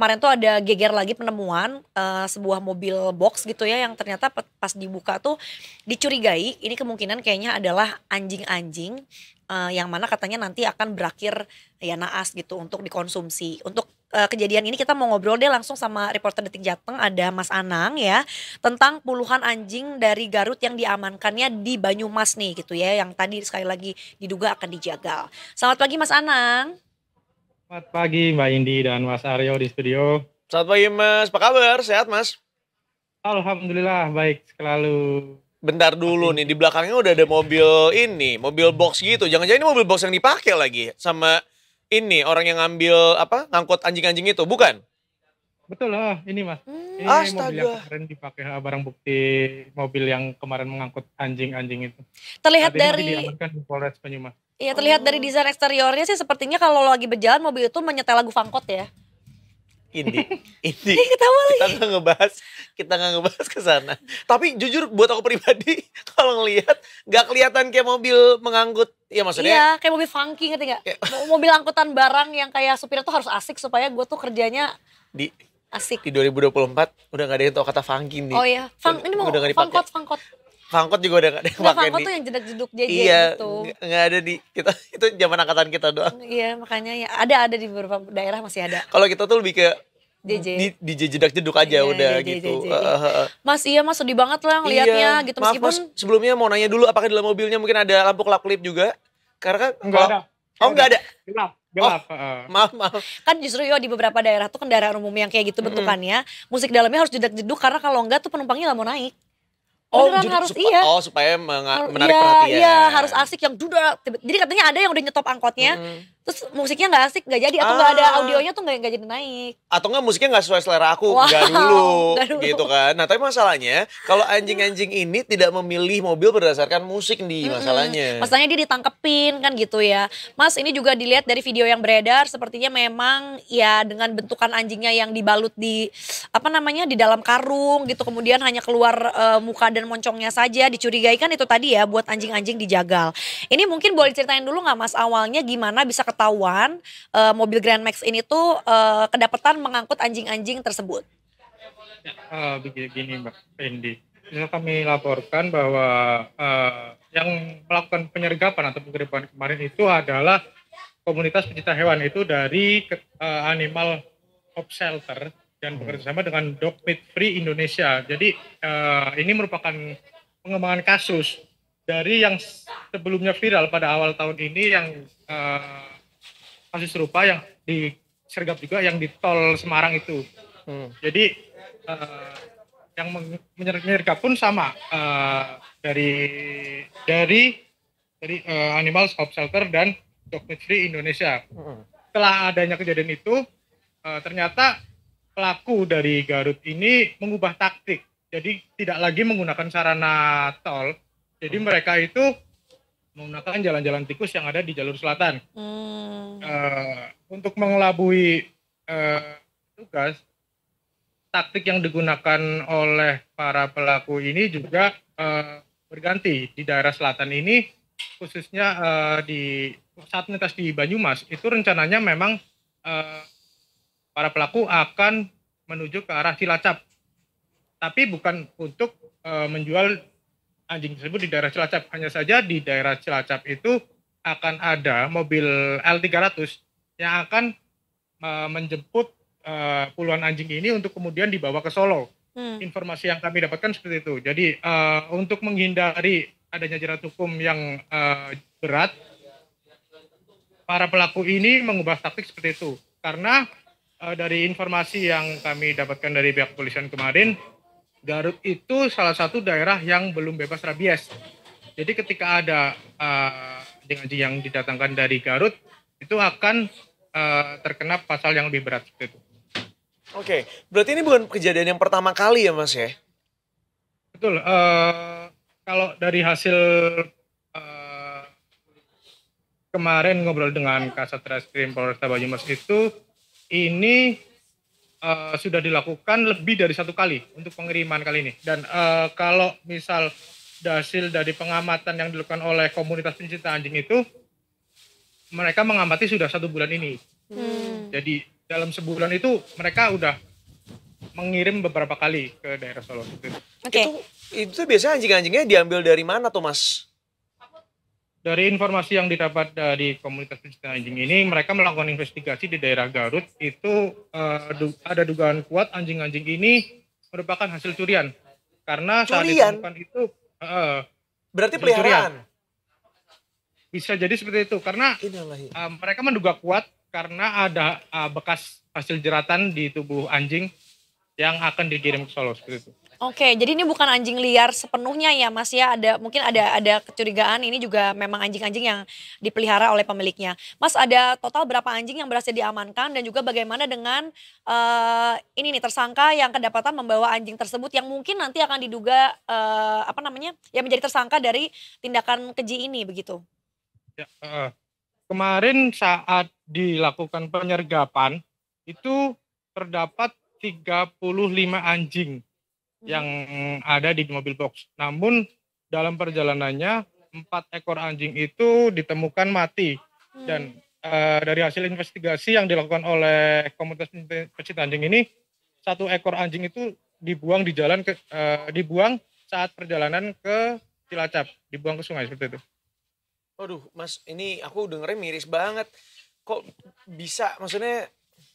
kemarin tuh ada geger lagi penemuan sebuah mobil box gitu ya yang ternyata pas dibuka tuh dicurigai ini kemungkinan kayaknya adalah anjing-anjing yang mana katanya nanti akan berakhir ya naas gitu untuk dikonsumsi. Untuk kejadian ini kita mau ngobrol deh langsung sama reporter Detik Jateng ada Mas Anang ya tentang puluhan anjing dari Garut yang diamankannya di Banyumas nih gitu ya yang tadi sekali lagi diduga akan dijagal. Selamat pagi Mas Anang. Selamat pagi Mbak Indi dan Mas Aryo di studio. Selamat pagi Mas, apa kabar? Sehat Mas? Alhamdulillah baik selalu. Bentar dulu nih, di belakangnya udah ada mobil ini, mobil box gitu. Jangan-jangan ini mobil box yang dipakai lagi sama ini orang yang ngambil apa, ngangkut anjing-anjing itu, bukan? Betul ini Mas. Ini mobil yang Astaga. kemarin dipakai barang bukti mobil yang kemarin mengangkut anjing-anjing itu. Terlihat Saat ini masih dari diamankan di Polres Banyumas. Iya terlihat dari desain eksteriornya sih sepertinya kalau lagi berjalan mobil itu menyetel lagu Fangkot ya. Ini Ketawa kita lagi. nggak ngebahas ke sana. Tapi jujur buat aku pribadi, kalau ngelihat nggak kelihatan kayak mobil mengangkut, ya maksudnya. Iya kayak mobil funky ngerti gak? Kayak- Mobil angkutan barang yang kayak supirnya tuh harus asik supaya gue tuh kerjanya di asik. di 2024 udah nggak ada yang tahu kata funky nih. Oh iya, ini mau Udah nggak dipakai. Fangkot. Fangkot juga udah nggak ada yang Enggak pakai Fangkot nih. tuh yang jedak-jeduk JJ Iya, gitu. nggak ada di kita, itu zaman angkatan kita doang. Iya makanya ya ada di beberapa daerah masih ada Kalau kita tuh lebih ke JJ. di jedak jeduk aja Iya, udah JJ. gitu. Mas iya mas sedih banget lah ngelihatnya Iya. gitu Maaf meskipun Mas, sebelumnya mau nanya dulu apakah di dalam mobilnya mungkin ada lampu kelap-kelip juga? Karena kan Enggak ada. Oh, nggak ada. Gelap. Maaf. kan justru yo di beberapa daerah tuh kendaraan umum yang kayak gitu bentukannya musik dalamnya harus jedak-jeduk karena kalau enggak tuh penumpangnya nggak mau naik. Beneran jadi harus iya. supaya menarik Iya, perhatian. iya harus asik yang duda. Jadi katanya ada yang udah nyetop angkotnya, terus musiknya nggak asik, nggak jadi atau nggak ada audionya tuh nggak jadi naik. Atau enggak musiknya nggak sesuai selera aku, Wow, nggak dulu, nggak dulu. gitu kan. Nah tapi masalahnya kalau anjing-anjing ini tidak memilih mobil berdasarkan musik nih masalahnya. Masalahnya dia ditangkepin kan gitu ya. Mas ini juga dilihat dari video yang beredar sepertinya memang ya dengan bentukan anjingnya yang dibalut di apa namanya di dalam karung gitu kemudian hanya keluar muka dan moncongnya saja dicurigai kan itu tadi ya buat anjing-anjing dijagal. Ini mungkin boleh ceritain dulu nggak Mas awalnya gimana bisa ketahuan mobil Grand Max ini tuh kedapatan mengangkut anjing-anjing tersebut. Begini Mbak Indi. Bisa kami laporkan bahwa yang melakukan penyergapan atau penggrebekan kemarin itu adalah komunitas pencinta hewan itu dari Animal Hope Shelter dan bekerjasama dengan Dog Meat Free Indonesia. Jadi ini merupakan pengembangan kasus dari yang sebelumnya viral pada awal tahun ini yang kasus serupa yang disergap juga yang di tol Semarang itu. Jadi yang menyergap pun sama dari Animal Hope Shelter dan Dog Meat Free Indonesia. Setelah adanya kejadian itu ternyata pelaku dari Garut ini mengubah taktik. Jadi tidak lagi menggunakan sarana tol. Jadi mereka itu menggunakan jalan-jalan tikus yang ada di jalur selatan. Untuk mengelabui tugas, taktik yang digunakan oleh para pelaku ini juga berganti. Di daerah selatan ini, khususnya di saat melintas di Banyumas, itu rencananya memang para pelaku akan menuju ke arah Cilacap. Tapi bukan untuk menjual anjing tersebut di daerah Cilacap. Hanya saja di daerah Cilacap itu akan ada mobil L300 yang akan menjemput puluhan anjing ini untuk kemudian dibawa ke Solo. Informasi yang kami dapatkan seperti itu. Jadi untuk menghindari adanya jerat hukum yang berat, para pelaku ini mengubah taktik seperti itu. Karena dari informasi yang kami dapatkan dari pihak kepolisian kemarin, Garut itu salah satu daerah yang belum bebas rabies. Jadi ketika ada anjing-anjing yang didatangkan dari Garut, itu akan terkena pasal yang lebih berat seperti itu. Oke, berarti ini bukan kejadian yang pertama kali ya Mas ya? Betul. Kalau dari hasil kemarin ngobrol dengan Kasat Reskrim Polresta Banyumas itu, ini sudah dilakukan lebih dari satu kali untuk pengiriman kali ini. Dan kalau misal hasil dari pengamatan yang dilakukan oleh komunitas pencinta anjing itu, mereka mengamati sudah 1 bulan ini. Jadi dalam sebulan itu mereka udah mengirim beberapa kali ke daerah Solo. Oke. Itu biasanya anjing-anjingnya diambil dari mana tuh Mas? Dari informasi yang didapat dari komunitas pencinta anjing ini, mereka melakukan investigasi di daerah Garut. Itu ada dugaan kuat anjing-anjing ini merupakan hasil curian. Karena saat Curian? ditemukan itu Berarti hasil curian. peliharaan? Bisa jadi seperti itu. Karena Innalillahi. mereka menduga kuat karena ada bekas hasil jeratan di tubuh anjing yang akan dikirim ke Solo seperti itu. Oke, jadi ini bukan anjing liar sepenuhnya ya Mas ya, mungkin ada kecurigaan ini juga memang anjing-anjing yang dipelihara oleh pemiliknya. Mas, ada total berapa anjing yang berhasil diamankan dan juga bagaimana dengan ini nih tersangka yang kedapatan membawa anjing tersebut yang mungkin nanti akan diduga ya menjadi tersangka dari tindakan keji ini begitu? Ya, kemarin saat dilakukan penyergapan itu terdapat 35 anjing yang ada di mobil box. Namun dalam perjalanannya 4 ekor anjing itu ditemukan mati. Dan dari hasil investigasi yang dilakukan oleh komunitas pecinta anjing ini, 1 ekor anjing itu dibuang di jalan dibuang saat perjalanan ke Cilacap, dibuang ke sungai seperti itu. Aduh Mas, ini aku dengernya miris banget. Kok bisa, maksudnya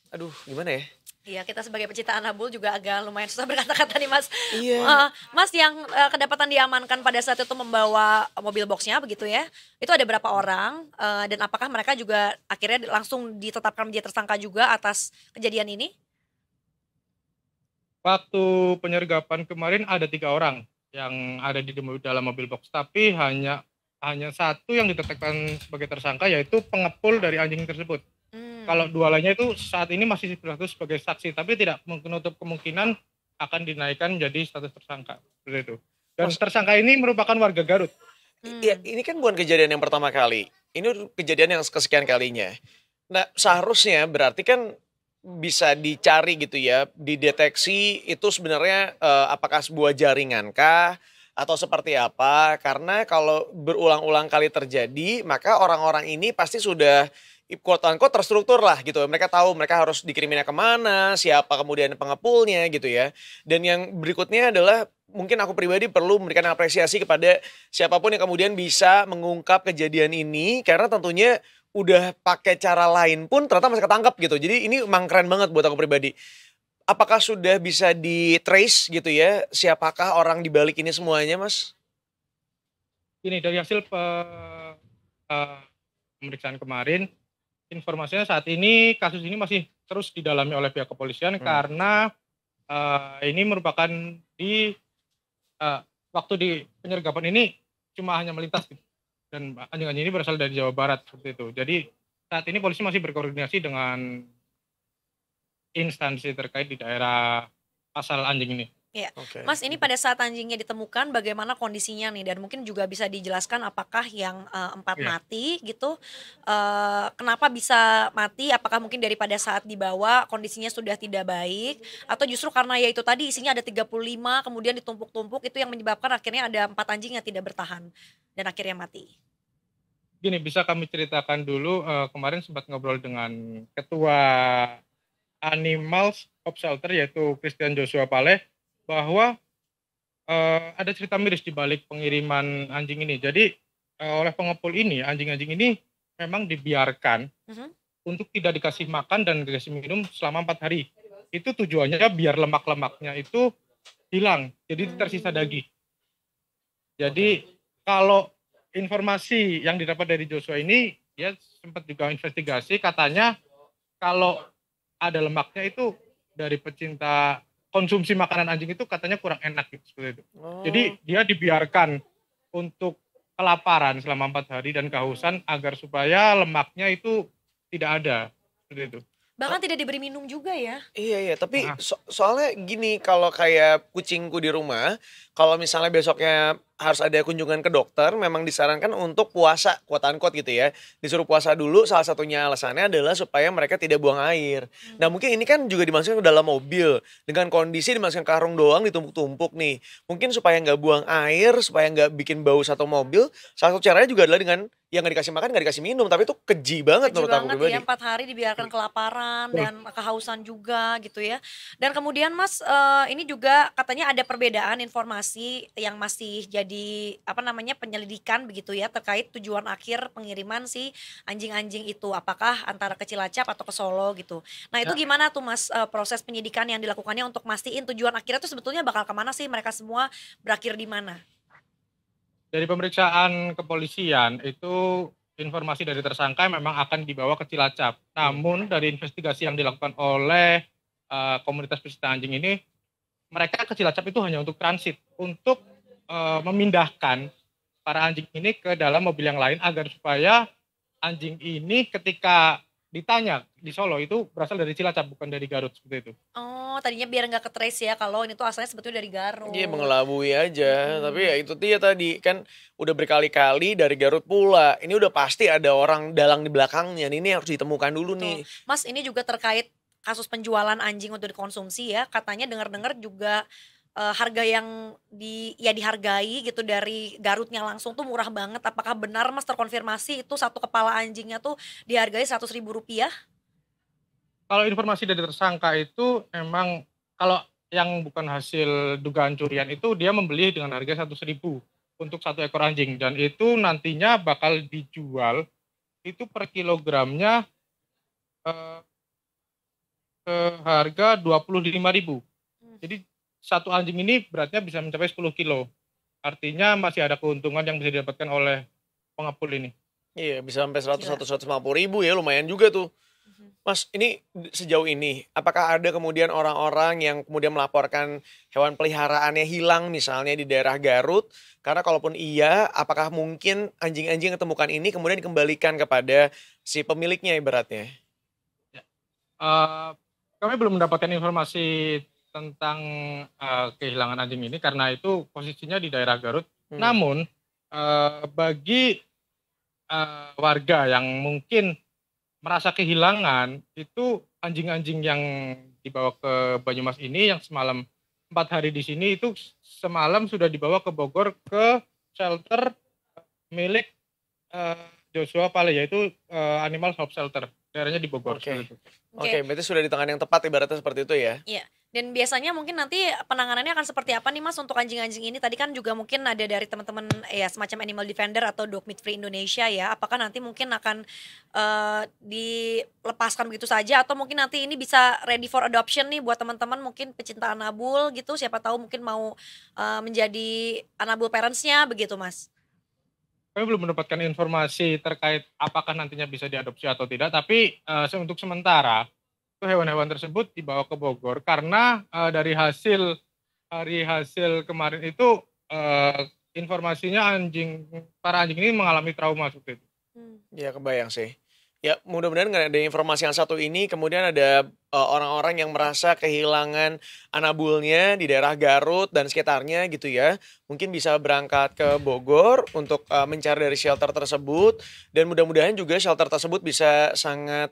aduh gimana ya? Iya, kita sebagai pecinta Anabul juga agak lumayan susah berkata-kata nih Mas. Iya. Mas yang kedapatan diamankan pada saat itu membawa mobil boxnya begitu ya, itu ada berapa orang dan apakah mereka juga akhirnya langsung ditetapkan menjadi tersangka juga atas kejadian ini? Waktu penyergapan kemarin ada 3 orang yang ada di dalam mobil box, tapi hanya 1 yang ditetapkan sebagai tersangka, yaitu pengepul dari anjing tersebut. Kalau 2 lainnya itu saat ini masih berstatus sebagai saksi, tapi tidak menutup kemungkinan akan dinaikkan menjadi status tersangka seperti itu. Dan tersangka ini merupakan warga Garut. Ya, ini kan bukan kejadian yang pertama kali. Ini kejadian yang kesekian kalinya. Nah, seharusnya berarti kan bisa dicari gitu ya, dideteksi itu sebenarnya apakah sebuah jaringan kah atau seperti apa? Karena kalau berulang-ulang kali terjadi, maka orang-orang ini pasti sudah quote unquote terstruktur lah gitu. Mereka tahu mereka harus dikirimnya kemana, siapa kemudian pengepulnya gitu ya. Dan yang berikutnya adalah mungkin aku pribadi perlu memberikan apresiasi kepada siapapun yang kemudian bisa mengungkap kejadian ini. Karena tentunya udah pakai cara lain pun ternyata masih ketangkep gitu. Jadi ini emang keren banget buat aku pribadi. Apakah sudah bisa di-trace gitu ya, siapakah orang di balik ini semuanya Mas? Ini dari hasil pemeriksaan kemarin, informasinya saat ini kasus ini masih terus didalami oleh pihak kepolisian karena ini merupakan waktu di penyergapan ini cuma hanya melintas gitu. Dan anjing-anjing ini berasal dari Jawa Barat seperti itu. Jadi saat ini polisi masih berkoordinasi dengan instansi terkait di daerah asal anjing ini. Iya. Oke. Mas, ini pada saat anjingnya ditemukan bagaimana kondisinya nih dan mungkin juga bisa dijelaskan apakah yang 4 Iya. mati gitu, kenapa bisa mati? Apakah mungkin daripada saat dibawa kondisinya sudah tidak baik atau justru karena ya itu tadi isinya ada 35 kemudian ditumpuk-tumpuk itu yang menyebabkan akhirnya ada 4 anjing yang tidak bertahan dan akhirnya mati? Gini, bisa kami ceritakan dulu, kemarin sempat ngobrol dengan Ketua Animals of Shelter yaitu Christian Joshua Paleh, bahwa ada cerita miris di balik pengiriman anjing ini. Jadi oleh pengepul ini, anjing-anjing ini memang dibiarkan untuk tidak dikasih makan dan dikasih minum selama 4 hari. Itu tujuannya biar lemak-lemaknya itu hilang, jadi tersisa daging. Jadi kalau informasi yang didapat dari Joshua ini, dia sempat juga investigasi, katanya kalau ada lemaknya itu dari pecinta konsumsi makanan anjing itu katanya kurang enak gitu, seperti itu. Jadi dia dibiarkan untuk kelaparan selama 4 hari dan kehausan agar supaya lemaknya itu tidak ada, seperti itu. Bahkan tidak diberi minum juga ya? Iya, tapi soalnya gini, kalau kayak kucingku di rumah, kalau misalnya besoknya harus ada kunjungan ke dokter, memang disarankan untuk puasa, quote unquote gitu ya. Disuruh puasa dulu, salah satunya alasannya adalah supaya mereka tidak buang air. Nah mungkin ini kan juga dimasukkan ke dalam mobil, dengan kondisi dimasukkan ke karung doang ditumpuk-tumpuk nih. Mungkin supaya nggak buang air, supaya nggak bikin bau satu mobil, salah satu caranya juga adalah dengan yang nggak dikasih makan, nggak dikasih minum, tapi itu keji banget Keji menurut aku banget pribadi. ya 4 hari dibiarkan kelaparan dan kehausan juga gitu ya. Dan kemudian Mas, ini juga katanya ada perbedaan informasi yang masih jadi, apa namanya, penyelidikan begitu ya terkait tujuan akhir pengiriman si anjing-anjing itu. Apakah antara ke Cilacap atau ke Solo gitu. Nah itu Ya, gimana tuh Mas, proses penyidikan yang dilakukannya untuk mastiin tujuan akhirnya tuh sebetulnya bakal kemana sih mereka semua, berakhir di mana? dari pemeriksaan kepolisian itu informasi dari tersangka memang akan dibawa ke Cilacap. Namun dari investigasi yang dilakukan oleh komunitas pecinta anjing ini, mereka ke Cilacap itu hanya untuk transit, untuk memindahkan para anjing ini ke dalam mobil yang lain agar supaya anjing ini ketika ditanya di Solo itu berasal dari Cilacap bukan dari Garut seperti itu. Oh, tadinya biar nggak ke-trace ya kalau ini tuh asalnya sebetulnya dari Iya Garut. mengelabui aja, tapi ya Mhm. itu dia tadi, kan udah berkali-kali dari Garut pula, ini udah pasti ada orang dalang di belakangnya, ini harus ditemukan dulu Betul. nih. Mas, ini juga terkait kasus penjualan anjing untuk dikonsumsi ya, katanya dengar-dengar juga, harga yang ya dihargai gitu dari Garutnya langsung tuh murah banget. Apakah benar Mas terkonfirmasi itu satu kepala anjingnya tuh dihargai Rp100.000? Kalau informasi dari tersangka itu emang kalau yang bukan hasil dugaan curian itu dia membeli dengan harga 100.000 untuk satu ekor anjing dan itu nantinya bakal dijual itu per kilogramnya eh, ke harga 25.000. Mmm, Jadi satu anjing ini beratnya bisa mencapai 10 kilo. Artinya masih ada keuntungan yang bisa didapatkan oleh pengepul ini. Iya bisa sampai 100 gila. atau 150 ribu ya, lumayan juga tuh. Mhm. Mas, ini sejauh ini, apakah ada kemudian orang-orang yang kemudian melaporkan hewan peliharaannya hilang misalnya di daerah Garut? Karena kalaupun iya, apakah mungkin anjing-anjing yang ditemukan ini kemudian dikembalikan kepada si pemiliknya ibaratnya? Ya. Eh, Kami belum mendapatkan informasi tentang kehilangan anjing ini karena itu posisinya di daerah Garut. Hmm. Namun bagi warga yang mungkin merasa kehilangan itu anjing-anjing yang dibawa ke Banyumas ini yang semalam 4 hari di sini itu semalam sudah dibawa ke Bogor ke shelter milik eh, Joshua Pale yaitu Animal Hope Shelter daerahnya di Bogor Oke. seperti itu. Oke, Oke. berarti sudah di tangan yang tepat ibaratnya seperti itu ya? Iya, dan biasanya mungkin nanti penanganannya akan seperti apa nih Mas untuk anjing-anjing ini? Tadi kan juga mungkin ada dari teman-teman ya semacam Animal Defender atau Dog Meat Free Indonesia ya. Apakah nanti mungkin akan dilepaskan begitu saja atau mungkin nanti ini bisa ready for adoption nih buat teman-teman mungkin pecinta anabul gitu, siapa tahu mungkin mau menjadi anabul parents-nya begitu Mas? Kami belum mendapatkan informasi terkait apakah nantinya bisa diadopsi atau tidak, tapi untuk sementara itu hewan-hewan tersebut dibawa ke Bogor karena dari hasil kemarin itu informasinya para anjing ini mengalami trauma seperti itu. Mmm, Ya kebayang sih. Ya mudah-mudahan nggak ada informasi yang satu ini kemudian ada orang-orang yang merasa kehilangan anabulnya di daerah Garut dan sekitarnya gitu ya. Mungkin bisa berangkat ke Bogor untuk mencari dari shelter tersebut dan mudah-mudahan juga shelter tersebut bisa sangat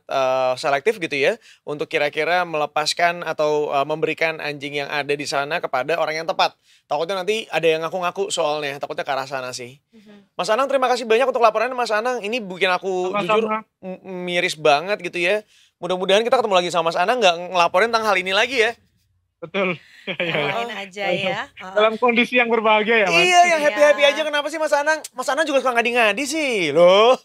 selektif gitu ya untuk kira-kira melepaskan atau memberikan anjing yang ada di sana kepada orang yang tepat. Takutnya nanti ada yang ngaku-ngaku soalnya, takutnya ke arah sana sih. mhm. Mas Anang terima kasih banyak untuk laporannya Mas Anang. Ini bikin aku jujur Sama-sama. miris banget gitu ya. Mudah-mudahan kita ketemu lagi sama Mas Anang nggak ngelaporin tentang hal ini lagi ya. Betul. Yang Iya, lain aja ya, heeh. dalam kondisi yang berbahagia ya Mas. Iya, yang happy-happy Iya. aja kenapa sih Mas Anang? Mas Anang juga suka ngadi-ngadi sih. Loh.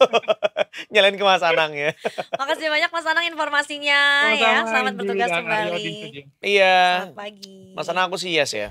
Nyalain ke Mas Anang ya. Makasih banyak Mas Anang informasinya ya, Sama-sama selamat Indri bertugas dan Aryo kembali. Dinsuji. Iya. Selamat pagi. Mas Anang aku sih yes ya.